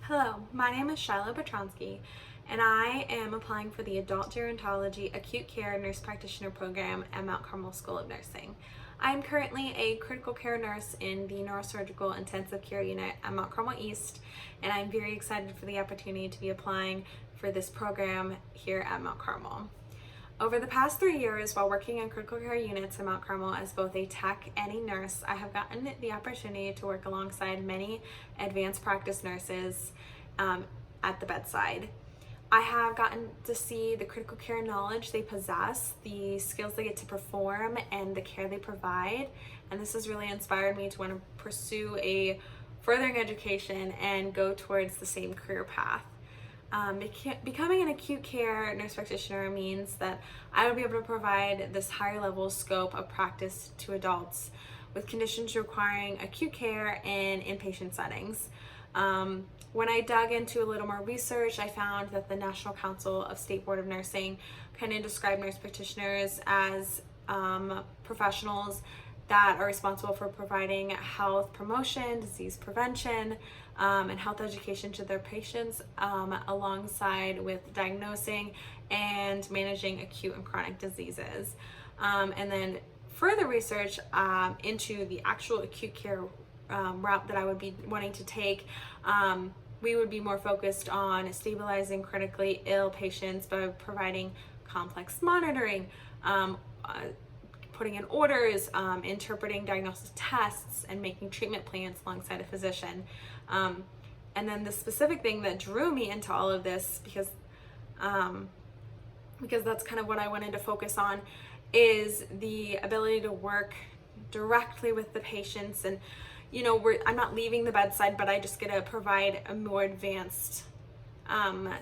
Hello, my name is Shiloh Patronsky, and I am applying for the Adult Gerontology Acute Care Nurse Practitioner program at Mount Carmel School of Nursing. I am currently a critical care nurse in the Neurosurgical Intensive Care Unit at Mount Carmel East, and I'm very excited for the opportunity to be applying for this program here at Mount Carmel. Over the past 3 years, while working in critical care units at Mount Carmel as both a tech and a nurse, I have gotten the opportunity to work alongside many advanced practice nurses at the bedside. I have gotten to see the critical care knowledge they possess, the skills they get to perform, and the care they provide. And this has really inspired me to want to pursue a furthering education and go towards the same career path. Becoming an acute care nurse practitioner means that I will be able to provide this higher level scope of practice to adults with conditions requiring acute care in inpatient settings. When I dug into a little more research, I found that the National Council of State Board of Nursing kind of described nurse practitioners as professionals that are responsible for providing health promotion, disease prevention, and health education to their patients, alongside with diagnosing and managing acute and chronic diseases. And then further research into the actual acute care route that I would be wanting to take, we would be more focused on stabilizing critically ill patients by providing complex monitoring, putting in orders, interpreting diagnosis tests, and making treatment plans alongside a physician. And then the specific thing that drew me into all of this, because that's kind of what I wanted to focus on, is the ability to work directly with the patients. And I'm not leaving the bedside, but I just get to provide a more advanced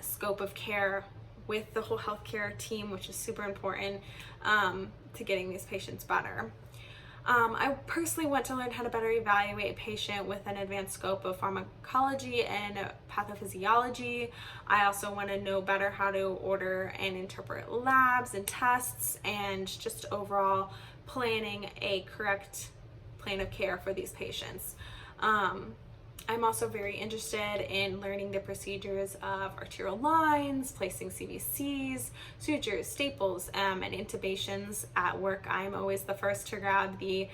scope of care with the whole healthcare team, which is super important to getting these patients better. I personally want to learn how to better evaluate a patient with an advanced scope of pharmacology and pathophysiology. I also want to know better how to order and interpret labs and tests, and just overall planning a correct plan of care for these patients. I'm also very interested in learning the procedures of arterial lines, placing CVCs, sutures, staples, and intubations. At work, I'm always the first to grab the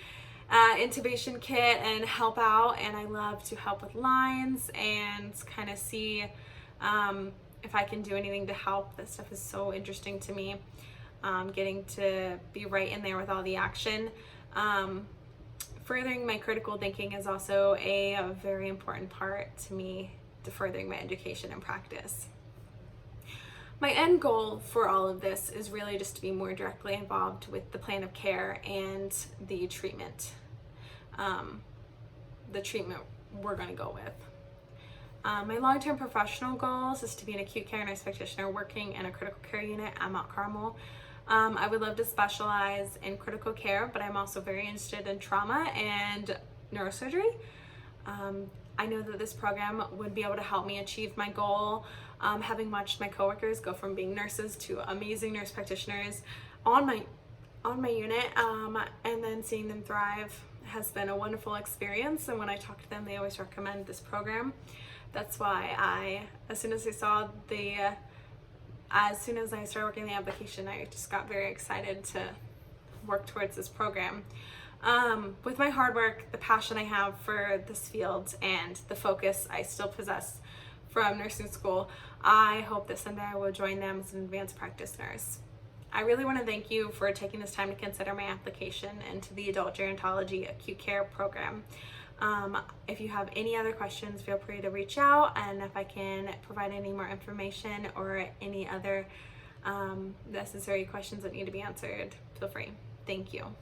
intubation kit and help out, and I love to help with lines and kind of see if I can do anything to help. This stuff is so interesting to me, getting to be right in there with all the action. Furthering my critical thinking is also a very important part to me to furthering my education and practice. My end goal for all of this is really just to be more directly involved with the plan of care and the treatment we're going to go with. My long-term professional goals is to be an acute care nurse practitioner working in a critical care unit at Mount Carmel. I would love to specialize in critical care, but I'm also very interested in trauma and neurosurgery. I know that this program would be able to help me achieve my goal. Having watched my coworkers go from being nurses to amazing nurse practitioners on my unit, and then seeing them thrive has been a wonderful experience. And when I talk to them, they always recommend this program. That's why as soon as I started working the application, I just got very excited to work towards this program. With my hard work, the passion I have for this field, and the focus I still possess from nursing school, I hope that someday I will join them as an advanced practice nurse. I really want to thank you for taking this time to consider my application into the Adult Gerontology Acute Care program. If you have any other questions, feel free to reach out, and if I can provide any more information or any other necessary questions that need to be answered, feel free. Thank you.